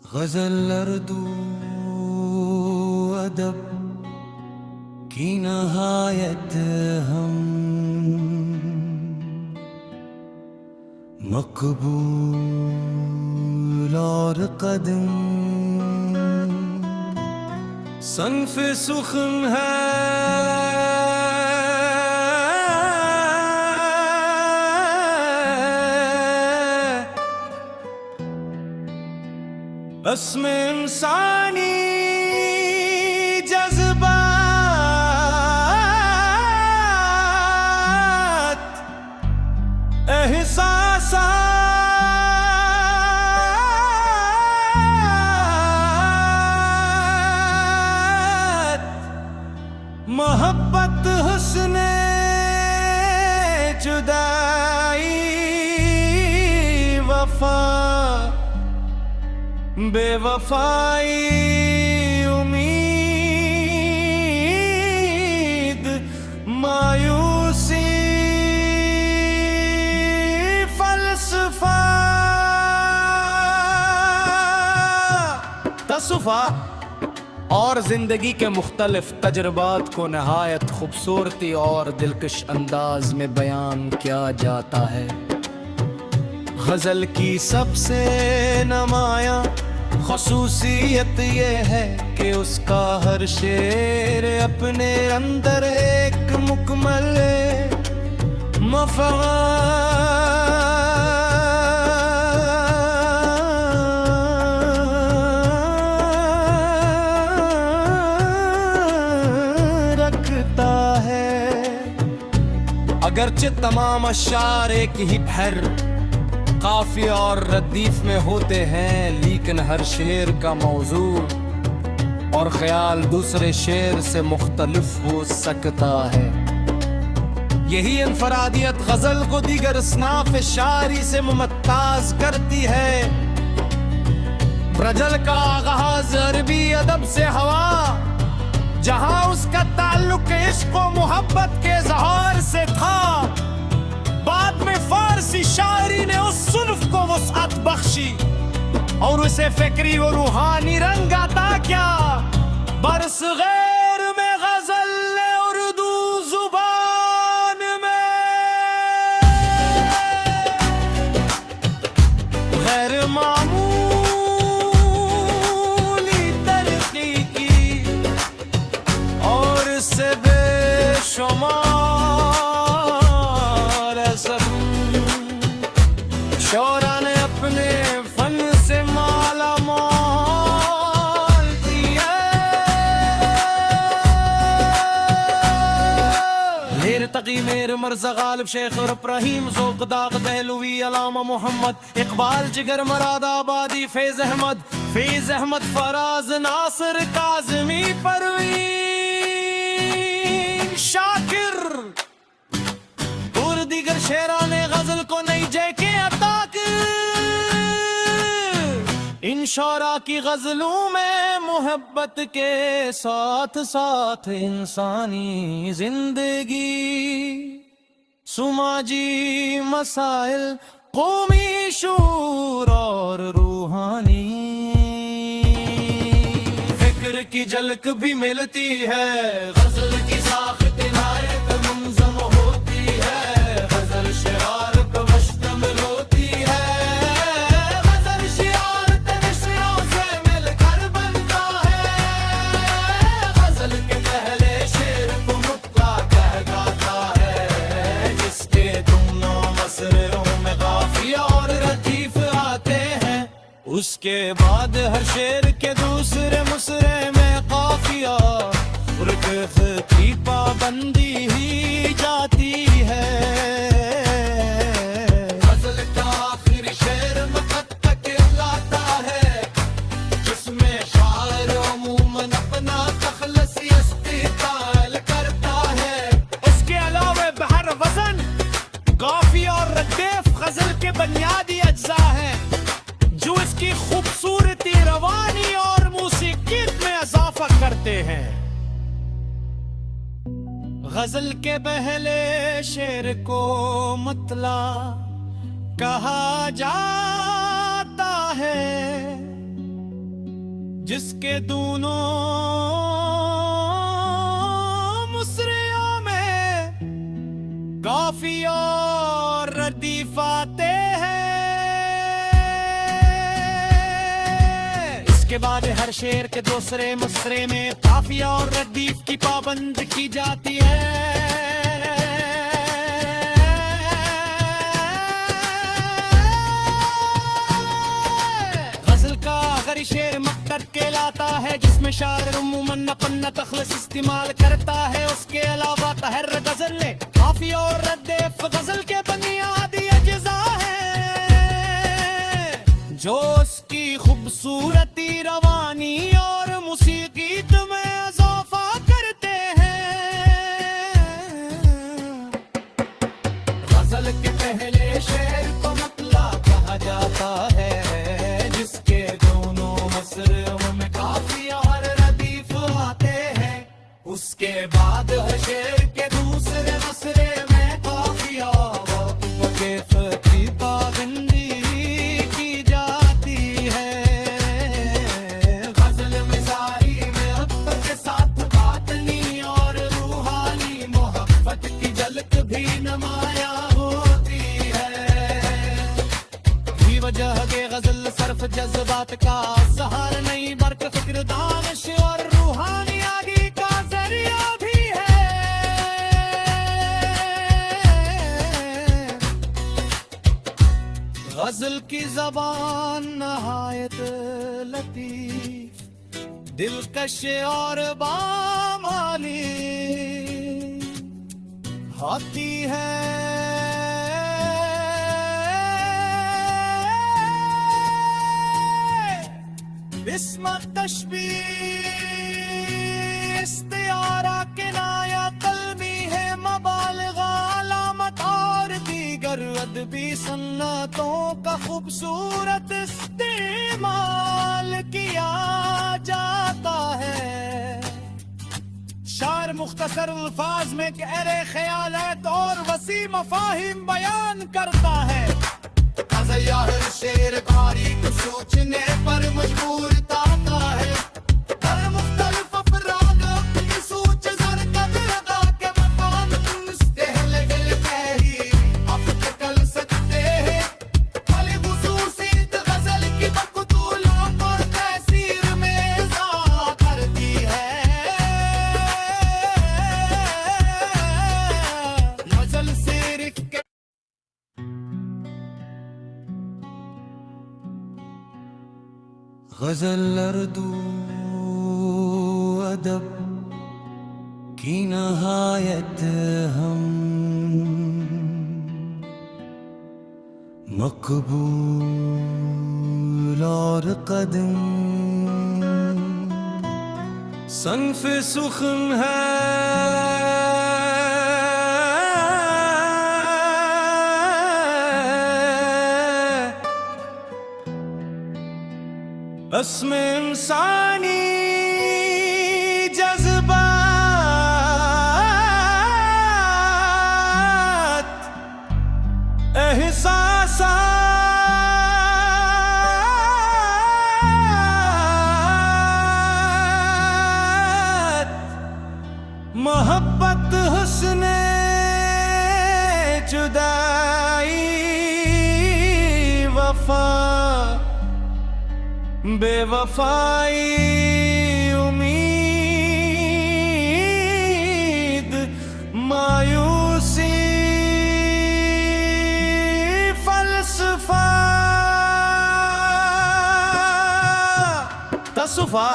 गजल अर्दू अदब की नहायत हम मकबूल और कदम सन्फ सुखन है अस्म इंसानी जज्बात एहसासात मोहब्बत हुस्ने जुदाई वफा बेवफाई उम्मीद मायूसी फलसफा तसुफा और जिंदगी के मुख्तलिफ तजुर्बात को नहायत खूबसूरती और दिलकश अंदाज में बयान किया जाता है। गजल की सबसे नुमायां ख़ुसूसियत ये है कि उसका हर शेर अपने अंदर एक मुकम्मल मफ़हूम रखता है। अगरचे तमाम अशार एक ही भर काफिया और रदीफ में होते हैं, लेकिन हर शेर का मौजू और ख्याल दूसरे शेर से मुख्तलिफ हो सकता है। यही इनफरादियत गजल को दीगर असनाफ शायरी से मुमत्ताज करती है। गजल का आगाज अरबी अदब से हवा, जहां उसका ताल्लुक इश्क व मोहब्बत के इज़हार से था, बाद में फारसी शायरी ने उस सुन्फ को वुसअत बख्शी और उसे फिक्री व रूहानी रंग आता क्या। बरस गैर में गजल उर्दू जुबान में गैर मामूली तरक्की की और इससे बेशुमार शौरा ने अपने फन से माला माल दिया। लेर तकी मेर मर्ज़ा गालिब शेख और इब्राहिम ज़ौक़ दाग़ दहलवी अलामा मोहम्मद इकबाल जिगर मराद आबादी फैज़ अहमद फराज नासिर काज़मी परवीन शाकिर और दीगर शेरा ने गजल को नई जैके अता इन शौरा की गजलों में मोहब्बत के साथ साथ इंसानी जिंदगी, समाजी मसाइल, कौमी शूर और रूहानी फिक्र की झलक भी मिलती है। गजल की साख्त इनायत मुंज़म होती है, गजल शिरार पे मुश्तमिल होती है। गजल शिरार तनिश्रों से मिलकर बनता है। गजल के पहले शेर को मुक्ता कह गाता है, जिसके दोनों मसरों में काफिया और रदीफ आते हैं। उसके बाद हर शेर के दूसरे मुसरे में काफिया और की पाबंदी ही जाती है। गजल का आखिरी शेर मक़त तक लाता है, जिसमें शायर अमूमन अपना तख़ल्लुस इस्तिक़ाल करता है। इसके अलावा बहर वज़न, काफिया और रदीफ गजल के बुनियादी अज्जा हैं, जो इसकी खूबसूरती, रवानी और मौसीक़ियत में इज़ाफ़ा करते हैं। गजल के पहले शेर को मतला कहा जाता है, जिसके दोनों मुसरियों में काफी और रदीफ आते हैं। इसके बाद हर शेर के दूसरे मुसरे में काफिया और रदीफ की पाबंद की जाती है। शेर मक्कर कहलाता है, जिसमें शायर उम्मन अपन तखलस इस्तेमाल करता है। उसके अलावा तहर गजल काफी और रद्देफ गजल के बुनियादी अज्जा है, जो उसकी खूबसूरती, रवानी और मौसीकी में इजाफा करते हैं। गजल के पहले शेर को मतला कहा जाता है, जिसके में काफी और रदीफ आते हैं। उसके बाद शेर के दूसरे मसरे में काफी और की पाबंदी की जाती है। गजल मिजारी में अब के साथ बातनी और रूहानी मोहब्बत की झलक भी नुमाया होती है। वजह के गजल सिर्फ जज्बात का सहार नहीं, बल्कि फिक्र, दानिश और रूहानी आगे का जरिया भी है। गजल की जबान नहायत लतीफ, दिलकश और बामाली होती है। इसमत तशबीह इस्तिआरा किनाया कलमी है, मबालिगा अलामत और दीगर अदबी सन्नतों का खूबसूरत इस्तेमाल किया जाता है। शायर मुख्तसर अल्फाज में गहरे ख्यालात और वसी मफाहिम बयान करता है। शेर कारी को सोचने पर मजबूर करता है। हर मुख्तलिफ अफराद अपनी सोच ज़रकत लगा के मकान मुस्तहल कही अब कर सकते हैं। वाली खुसूसियत गजल की बकतूलों पर तहसीर में इज़ाफ़ा करती है। गजल सिर्फ गजल अर्दू अदब की नहायत हम मकबूल और कदम सन्फ सुखन है। इसमें इंसानी जज्बात, एहसासात, मोहब्बत, हुस्न, जुदाई, वफा, बेवफाई, उम्मीद, मायूसी, फलसफा, तसुफा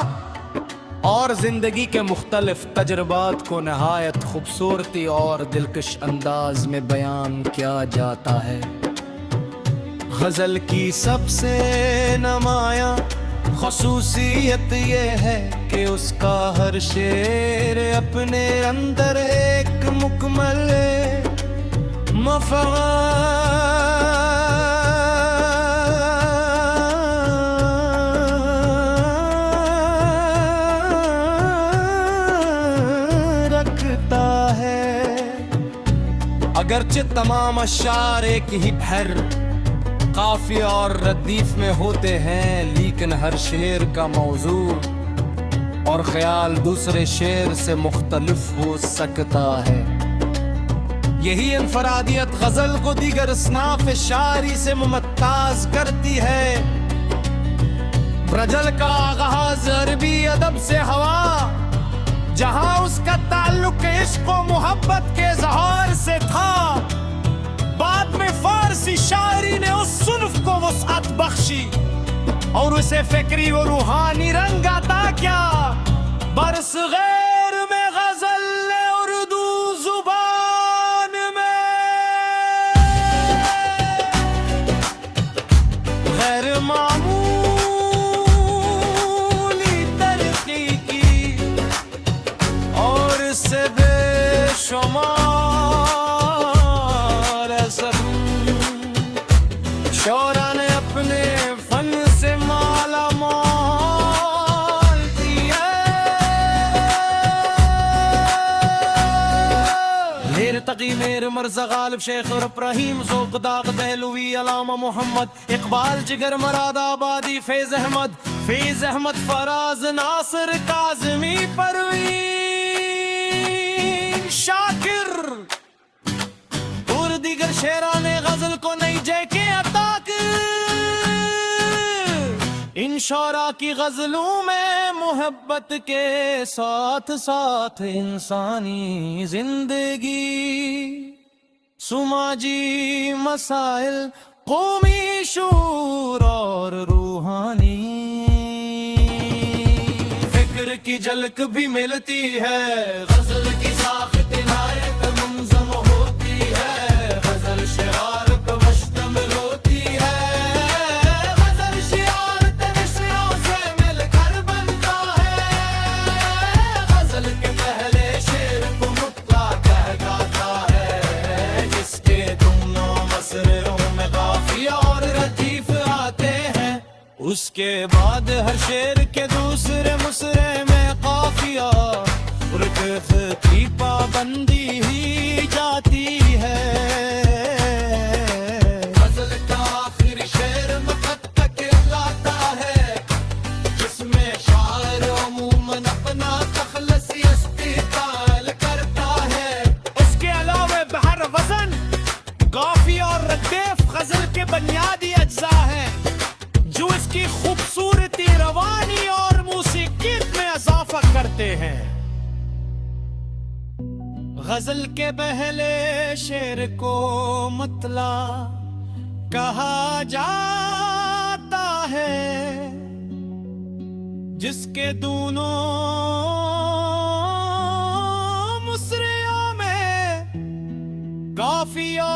और जिंदगी के मुख्तलिफ तजुर्बात को नहायत खूबसूरती और दिलकश अंदाज में बयान किया जाता है। गजल की सबसे नुमाया ख़ुसूसियत ये है कि उसका हर शेर अपने अंदर एक मुकम्मल रखता है। अगरचे तमाम अशार एक ही भर काफिया और रदीफ में होते हैं, लेकिन हर शेर का मौजू और ख्याल दूसरे शेर से मुख्तलिफ हो सकता है। यही इनफरादियत गजल को दीगर असनाफ शायरी से मुमत्ताज करती है। गजल का आगाज अरबी अदब से हवा, जहां उसका ताल्लुक इश्क व मोहब्बत के इज़हार से था, बाद में फारसी शायरी ने उस सुन्फ को वुसअत बख्शी और उसे फिक्री व रूहानी रंग अता किया। बरस गैर में गजल ने उर्दू जुबान में गैर मामूली तरक्की की और इससे बेशुमार असर शोरा ने अपने फन से माला माल दिया। मेर तकी मेर मर्ज़ा गालिब शेख और इब्राहिम ज़ौक़ दाग़ दहलवी अलामा मोहम्मद इकबाल जिगर मराद आबादी फैज़ अहमद फराज नासिर काज़मी परवीन शाकिर और दीगर शेराने गजल को नई जैके अता कर। इन शौरा की गजलों में मोहब्बत के साथ साथ इंसानी जिंदगी, समाजी मसाइल, कौमी शूर और रूहानी फिक्र की झलक भी मिलती है। गजल की साख्त इनायत मुंज़म होती है, गजल शिआर पे मुश्तमिल होती है। गजल शिआर तनिश्रों से मिलकर बनता है। गजल के पहले शेर को मुत्ला कह गाता है, जिसके दोनों मसरों में काफिया और रदीफ आते हैं। उसके बाद हर शेर के दूसरे मुसरे में काफिया और की पाबंदी ही जाती है। गजल का आखिरी शेर मक़त तक लाता है, जिसमें शायर अमूमन अपना तखल्लुस इस्तिक़ाल करता है। उसके अलावा बहर वज़न, काफिया और रदीफ गजल के बुनियादी अज्जा हैं, जो इसकी खूबसूरती, रवानी और मौसीक़ियत में इजाफा करते हैं। गजल के पहले शेर को मतला कहा जाता है, जिसके दोनों मुसरियों में काफिया